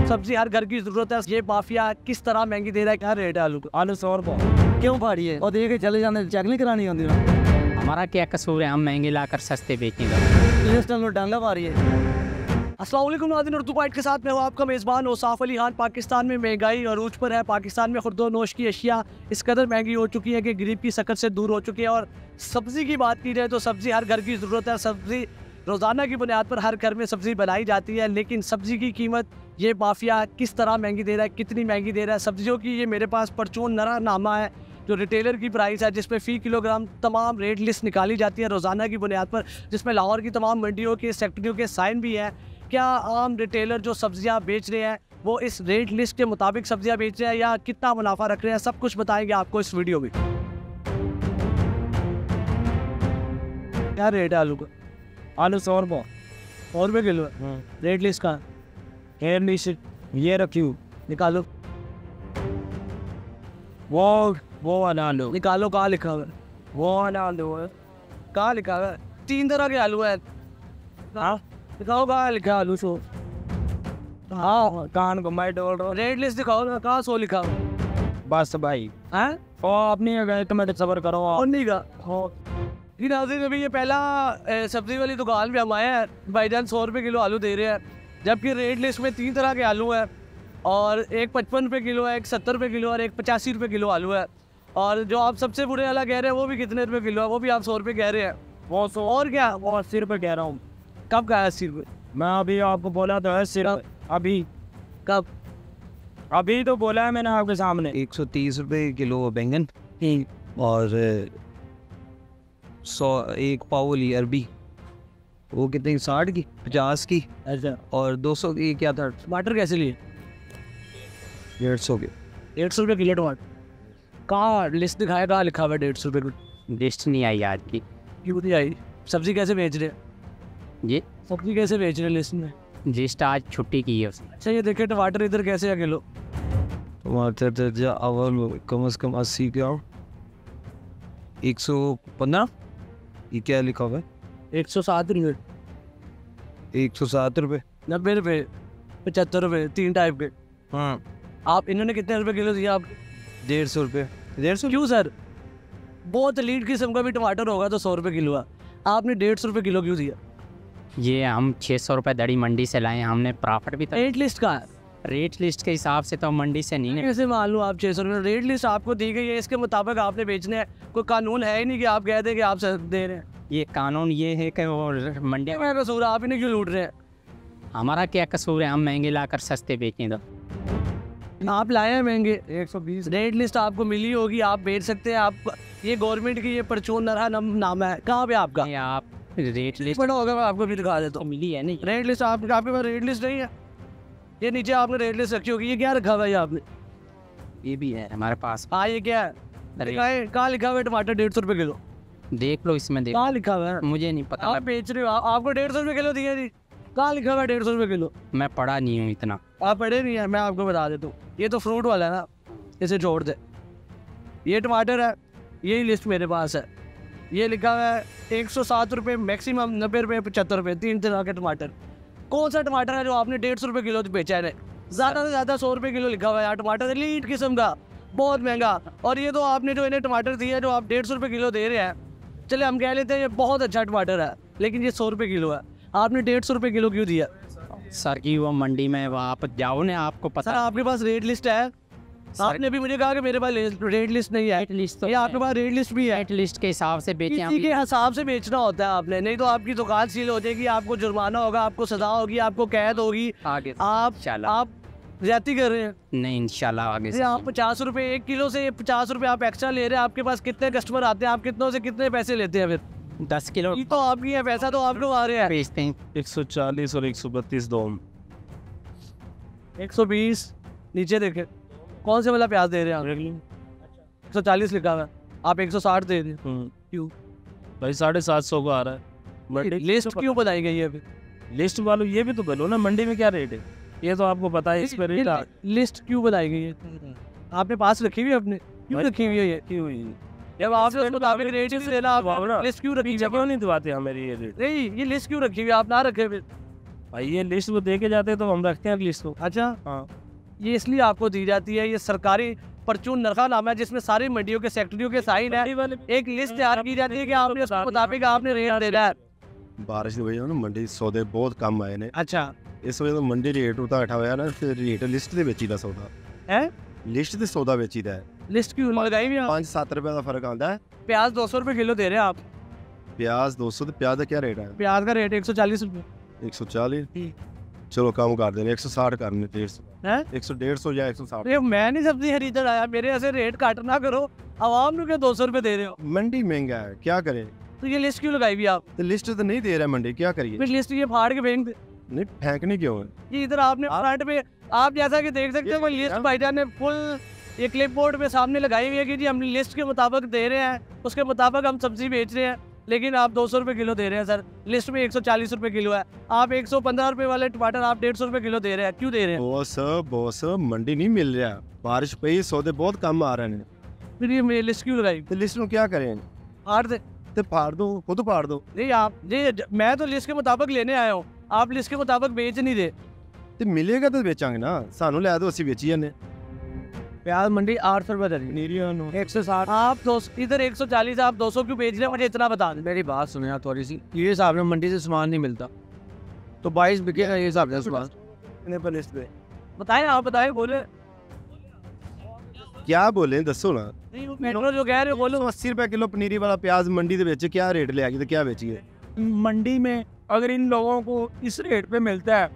सब्जी हर घर की जरूरत है, ये माफिया किस तरह महंगी दे रहा है। क्या रेट है आलू का? आलू 100 रुपये क्यों भारी है? और दे के चले जाने, चेक नहीं करानी होती ना। हमारा क्या कसूर है, हम महंगे लाकर सस्ते बेचेंगे। इस टाइम डांगा पा रही है। अस्सलाम वालेकुम नाज़रीन, उर्दू बाइट के साथ मैं हूँ आपका मेज़बान औसाफ अली खान। पाकिस्तान में महंगाई अरूज पर है। पाकिस्तान में खुर्दोनोश की अशिया इस कदर महंगी हो चुकी है कि गरीब की सकत से दूर हो चुकी है। और सब्ज़ी की बात की जाए तो सब्ज़ी हर घर की ज़रूरत है। सब्ज़ी रोज़ाना की बुनियाद पर हर घर में सब्ज़ी बनाई जाती है, लेकिन सब्ज़ी की कीमत ये माफिया किस तरह महंगी दे रहा है, कितनी महंगी दे रहा है सब्जियों की। ये मेरे पास परचून नरा नामा है जो रिटेलर की प्राइस है, जिसमें फ़ी किलोग्राम तमाम रेट लिस्ट निकाली जाती है रोज़ाना की बुनियाद पर, जिसमें लाहौर की तमाम मंडियों के सेक्टरियों के साइन भी हैं। क्या आम रिटेलर जो सब्जियां बेच रहे हैं वो इस रेट लिस्ट के मुताबिक सब्जियां बेच रहे हैं या कितना मुनाफा रख रहे हैं, सब कुछ बताएंगे आपको इस वीडियो में। क्या रेट है आलू का? आलू 100 रुपये 100 रुपये किलो है। रेट लिस्ट का हेयर लिस्ट ये रखी हूँ, निकालो। वो वाला आलू निकालो, कहाँ लिखा हुआ है? वो वाला आलू है। कहाँ लिखा हुआ है? 3 तरह के आलू है। हाँ दिखाओ कहाँ लिखा है आलू 100। हाँ कान को मैं डोल रहा हूँ। रेट लिस्ट दिखाओ ना, कहाँ 100 लिखा हुआ है? बस भाई हैं? और अपनी टमाटर सबर करो और नहीं का जी नाज़रीन, अभी ये पहला सब्जी वाली दुकान पे हम आए हैं। भाईजान 100 रुपये किलो आलू दे रहे हैं, जबकि रेट लिस्ट में 3 तरह के आलू हैं और एक 55 रुपये किलो है, एक 70 रुपये किलो और एक 85 रुपये किलो आलू है। और जो आप सबसे बुरे वाला कह रहे हैं वो भी कितने रुपये किलो है, वो भी आप 100 रुपये कह रहे हैं। वो 100 और क्या? वो 80 रुपये कह रहा हूँ। कब कहा 80 रुपये? मैं अभी आपको बोला तो है सिर्फ अभी कब? अभी तो बोला है मैंने आपके सामने। 130 रुपये किलो बैंगन और 1 पाव ली अरबी, वो कितने 60 की 50 की अच्छा। और 200 की क्या था? टमाटर कैसे लिए? 150 के। 150 रुपये किलो टमाटर। कहाँ लिस्ट दिखाया, कहाँ लिखा हुआ है 150 रुपये किलो? लिस्ट नहीं आई आज की। क्यों नहीं आई? सब्जी कैसे बेच रहे हैं? ये सब्जी कैसे बेच रहे हैं लिस्ट में? लिस्ट आज छुट्टी की है उसने। अच्छा, ये देखे टमाटर इधर कैसे है किलो? टमाटर दर्जा अव्वल कम से कम 80 का, 115। ये क्या लिखा हुआ है? 107 रुपये, 107 रुपये, 90 रुपये, 75 रुपये, 3 टाइप के। हाँ। आप इन्होंने कितने रुपए किलो दिया आप? 150 रुपये। 150 क्यों सर? बहुत लीड किस्म का भी टमाटर होगा तो 100 रुपये किलो है, आपने 150 रुपये किलो क्यों दिया? ये हम 600 रुपये दड़ी मंडी से लाए हैं, हमने प्रॉफिट भी रेट लिस्ट का है? रेट लिस्ट के हिसाब से तो मंडी से नहीं है। कैसे मान लूँ आप 600 रुपये? रेट लिस्ट आपको दी गई है, इसके मुताबिक आपने बेचने हैं। कोई कानून है ही नहीं कि आप कह दें कि आप दे रहे हैं। ये कानून ये है कि वो मंडी मैं कसूर, आप इन्हें क्यों लूट रहे हैं? हमारा क्या कसूर है, हम महंगे लाकर सस्ते बेचें। तो आप लाए हैं महंगे। 120 रेट लिस्ट आपको मिली होगी, आप बेच सकते हैं। आप ये गवर्नमेंट की ये परचून नरा नाम है, कहाँ पे आपका? ये आप रेट लिस्ट बड़ा होगा, मैं आपको भी दिखा देता हूँ। मिली है नहीं। रेट लिस्ट आपके पास रेट लिस्ट नहीं है? ये नीचे आपने रेट लिस्ट रखी होगी, ये क्या रखा हुआ है आपने? ये भी है हमारे पास। हाँ, ये क्या है? कहाँ लिखा हुआ है टमाटर 150 रुपये किलो? देख लो इसमें, देख। कहाँ लिखा हुआ है? मुझे नहीं पता। आप बेच रहे हो, आपको 150 रुपये किलो दिया जी? कहाँ लिखा हुआ है 150 रुपये किलो? मैं पढ़ा नहीं हूँ इतना। आप पढ़े नहीं है, मैं आपको बता देता हूँ। ये तो फ्रूट वाला है ना, इसे छोड़ दे। ये टमाटर है, यही लिस्ट मेरे पास है। ये लिखा हुआ है 107 रुपये मैक्सिमम, 90 रुपये, 75 रुपये, 3 तरह के टमाटर। कौन सा टमाटर है जो आपने 150 रुपये किलो बेचा है? ज़्यादा से ज़्यादा 100 रुपये किलो लिखा हुआ है यार। टमाटर एलीट किस्म का, बहुत महंगा। और ये तो आपने जो इन्हें टमाटर दिया है जो आप 150 रुपये किलो दे रहे हैं, चले हम कह लेते हैं ये बहुत अच्छा टमाटर है, लेकिन ये 100 रुपये किलो है। आपने 150 रुपये किलो क्यों दिया? सर की वो मंडी में वो आप जाओ ना, आपको सर पता। आपके पास रेट लिस्ट है? आपने भी मुझे कहा कि मेरे पास रेट लिस्ट नहीं है। रेट लिस्ट तो ये आपके पास रेट लिस्ट भी है? रेट लिस्ट के हिसाब से बेचें किसी के हिसाब से बेचना होता है आपने, नहीं तो आपकी दुकान सील हो जाएगी, आपको जुर्माना होगा, आपको सजा होगी, आपको कैद होगी। आगे आप ज्यादती कर रहे हैं। नहीं, इंशाल्लाह आगे से। आप 50 रुपये 1 किलो से 50 रुपये आप एक्स्ट्रा ले रहे हैं। आपके पास कितने कस्टमर आते हैं, आप कितनों से कितने पैसे लेते हैं? फिर 10 किलो ये तो आपकी है, पैसा तो आप लोग आ रहे हैं। बेचते हैं। 140 और 132 दो। 120 नीचे देखे, कौन से वाला प्याज दे रहे हैं आप? 140 लिखा हुआ है, आप 160 दे रहे हैं। क्यों भाई? 750 का आ रहा है मंडी। लिस्ट क्यों बनाई गई है? फिर लिस्ट वालों ये भी तो बोलो ना मंडी में क्या रेट है, ये तो आपको पता है। इस पर रेट लिस्ट क्यों बनाई गई है? आपने पास रखी हुई है अपने? क्यों रखी हुई है ये? क्यों हुई? जब आपने उसको मुताबिक रेट लिस्ट लेना, आप लिस्ट क्यों रखी हुई है? क्यों नहीं दबाते हमें ये रेट? नहीं, ये लिस्ट क्यों रखी हुई है? आप ना रखे फिर। भाई ये लिस्ट वो दे के जाते तो हम रखते हैं लिस्ट को। अच्छा, हाँ, ये इसलिए आपको दी जाती है, ये सरकारी परचून नरखानामा है जिसमें सारी मंडियों के सेक्रेटरियों के साइन है। एक लिस्ट तैयार की जाती है कि आपने उसके मुताबिक आपने रेट देना है। बारिश की वजह ना मंडी सौदे बहुत कम आए ने, अच्छा इस वजह तो मंडी रेट उता बैठा होया ना, फिर रेट लिस्ट ਦੇ ਵਿੱਚ ਹੀ ਦਾ ਸੌਦਾ है, लिस्ट ਤੇ ਸੌਦਾ ਵੇਚੀਦਾ ਹੈ। लिस्ट क्यों लगाई हुई है? 5-7 रुपए ਦਾ ਫਰਕ ਆਉਂਦਾ ਹੈ। प्याज 200 रुपए किलो दे रहे हैं आप, ਪਿਆਜ਼ 200 ਤੇ ਪਿਆਜ਼ ਦਾ ਕੀ ਰੇਟ ਹੈ? प्याज का रेट 140 रुपए 140। चलो कम कर देने 160 करने 150 है। 150 या 160। ये मैं नहीं सब्जी खरीदने आया, मेरे ऐसे रेट काट ना करो, आवाम को क्या 200 रुपए दे रहे हो? मंडी महंगा है, क्या करें? तो ये लिस्ट क्यों लगाई हुई है आप? तो लिस्ट तो नहीं दे रहा मंडी, क्या करिए? फिर लिस्ट ये फाड़ के फेंक दे। नहीं फेंकने क्यों है? ये इधर आपने फ्रंट पे आप जैसा कि देख सकते हो, वो लिस्ट भाईजान ने फुल ये क्लिप बोर्ड पे सामने लगाई हुई है कि जी हम लिस्ट के मुताबिक दे रहे हैं, उसके मुताबिक हम सब्जी बेच रहे हैं, लेकिन आप 200 रुपए किलो दे रहे हैं सर। लिस्ट में 140 रुपए किलो है, आप 115 रुपए वाले टमाटर आप 150 रुपए किलो दे रहे हैं, क्यों दे रहे हैं? बॉस मंडी नहीं मिल रहा, बारिश पई सौदे बहुत कम आ रहे हैं। फिर ये लिस्ट क्यों लगाई? तो लिस्ट में क्या करें? फाड़ दे। तो फाड़ दो, खुद फाड़ दो। नहीं आप मैं तो लिस्ट के मुताबिक लेने आया हूँ, आप लिस्ट के मुताबिक बेच नहीं दे। तो मिलेगा तो बेचांगे ना, सानू लै दो ਅਸੀਂ ਵੇਚੀ ਜਾਂਦੇ। प्याज मंडी 800 रुपए दरी, 160, आप 200 इधर 140, आप 200 क्यों बेच रहे हैं? मुझे इतना बता दें। मेरी बात सुने आप थोड़ी सी, ये हिसाब में मंडी से सामान नहीं मिलता तो 22 बिकेगा ये हिसाब से सामान। कितने पर लिस्ट पे? बताएं, आप बताएं, बोले। क्या बोले दसो ना। मेट्रो जो कह रहे हो बोलो। 80 रुपए किलो पनीरी वाला प्याज मंडी ਦੇ ਵਿੱਚ क्या रेट ले आएगी तो क्या बेचिए? मंडी में अगर इन लोगों को इस रेट पे मिलता है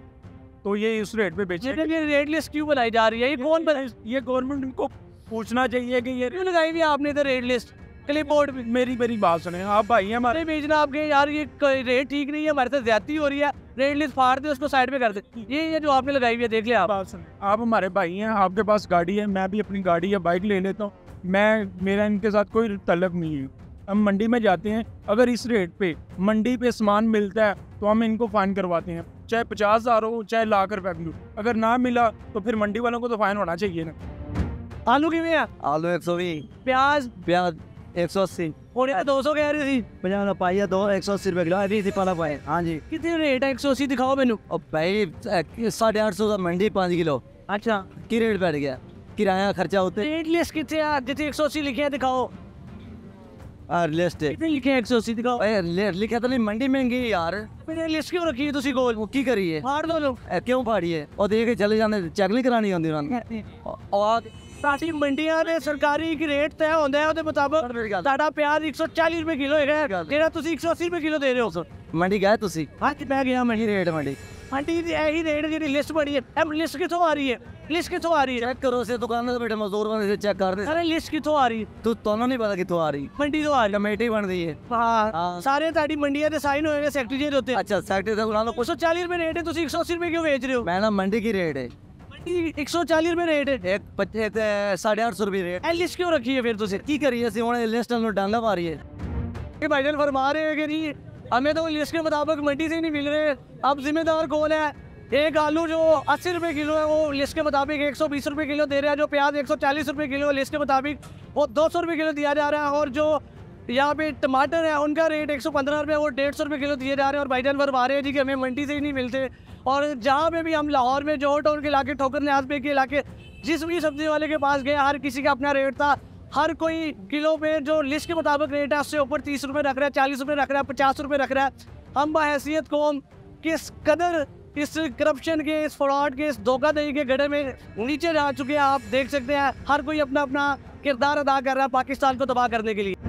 तो ये इस रेट पे बेचे। ये रेट लिस्ट क्यों बनाई जा रही है? ये कौन बनाई? ये गवर्नमेंट इनको पूछना चाहिए कि ये क्यों लगाई हुई है आपने इधर रेट लिस्ट क्लिप बोर्ड पे? मेरी बात सुने, आप भाई हैं हमारे, बेचना आपके यार, ये रेट ठीक नहीं है, हमारे साथ ज्यादती हो रही है, रेट लिस्ट फाड़ दे, उसको साइड पे कर दे। ये जो आपने लगाई हुई है देख लिया आप। बात सुने, आप हमारे भाई हैं, आपके पास गाड़ी है, मैं भी अपनी गाड़ी या बाइक ले लेता हूँ, मेरा इनके साथ कोई तल्लक नहीं है। हम मंडी में जाते हैं, अगर इस रेट पे मंडी पे सामान मिलता है तो हम इनको फाइन करवाते हैं, चाहे 50,000 हो चाहे लाख रुपए भी हो। अगर ना मिला तो फिर मंडी वालों को तो फाइन होना चाहिए ना। आलू कितने है? आलू 120, प्याज 180, और 200 कह रही थी। 50 पाइया 180 रुपए किलो अभी थी पाला पाए। हाँ जी, कितने रेट है? 180 दिखाओ मैनू। और भाई 850 का मंडी 5 किलो अच्छा, की रेट बैठ गया, किराया खर्चा होते रेट लिस्ट कितने है? जितने 180 लिखे हैं दिखाओ, और लिस्ट कितने लिखे हैं? 180 दिखाओ। लिखा तो नहीं, मंडी महंगी है यार, मैंने लिस्ट क्यों रखी है तुसी कोल? वो की करिए, फाड़ दो लो। क्यों फाड़ी है? और देख के चले जाने, चेक नहीं करानी आती उन्होंने। और साडी मंडियां ने सरकारी की रेट तय होंदा है, ਉਹਦੇ ਮੁਤਾਬਕ ਸਾਡਾ ਪਿਆਜ਼ 140 ਰੁਪਏ ਕਿਲੋ ਹੈਗਾ, ਜਿਹੜਾ ਤੁਸੀਂ 180 ਰੁਪਏ ਕਿਲੋ ਦੇ ਰਹੇ ਹੋ। मंडी गए तुसी? हाँ जी मैं गया। मंडी रेट मंडी आंटी जी यही रेट जी लिस्ट बनी है, अब लिस्ट कितों आ रही है? लिस्ट कितों आ रही है? चेक करो से दुकान से बैठे मजदूर बंदे से चेक कर दे। अरे लिस्ट कितों आ रही है? तू तो नहीं पता कितों आ रही, मंडी तो आ रही कमेटी बन रही है। हाँ, हाँ। सारे ताड़ी मंडियां दे साइन होएंगे, सेक्रेटरी जी होते हैं। अच्छा सेक्रेटरी से बुला लो। 140 रुपए रेट है, तुसी 180 रुपए क्यों बेच रहे हो? मैं ना मंडी की रेट है, मंडी 140 रुपए रेट है, एक 850 रुपए रेट। ए लिस्ट क्यों रखी है फिर तुसी? की करिए सी हुण लिस्ट नु डांगा मारी है। ये भाईजान फरमा रहे हैं कि जी हमें तो लिस्ट के मुताबिक मंडी से ही नहीं मिल रहे, अब जिम्मेदार कौन है? एक आलू जो 80 रुपए किलो है वो लिस्ट के मुताबिक 120 रुपए किलो दे रहा है, जो प्याज 140 रुपए किलो लिस्ट के मुताबिक वो 200 रुपए किलो दिया जा रहा है, और जो यहाँ पे टमाटर है उनका रेट 115 रुपये वो 150 रुपये किलो दिए जा रहे हैं। और भाईजान फरमा रहे हैं जी कि हमें मंडी से ही नहीं मिलते, और जहाँ पे भी हम लाहौर में जो टाउन के इलाके, ठोकर न्याज पे के इलाके, जिस भी सब्जी वाले के पास गए हर किसी का अपना रेट था। हर कोई किलो पे जो लिस्ट के मुताबिक रेट है उससे ऊपर 30 रुपये रख रहा है, 40 रुपये रख रहा है, 50 रुपये रख रहा है। हम बहैसियत कौम किस कदर इस करप्शन के, इस फ्रॉड के, इस धोखाधड़ी के गड्ढे में नीचे जा चुके हैं, आप देख सकते हैं। हर कोई अपना अपना किरदार अदा कर रहा है पाकिस्तान को तबाह करने के लिए।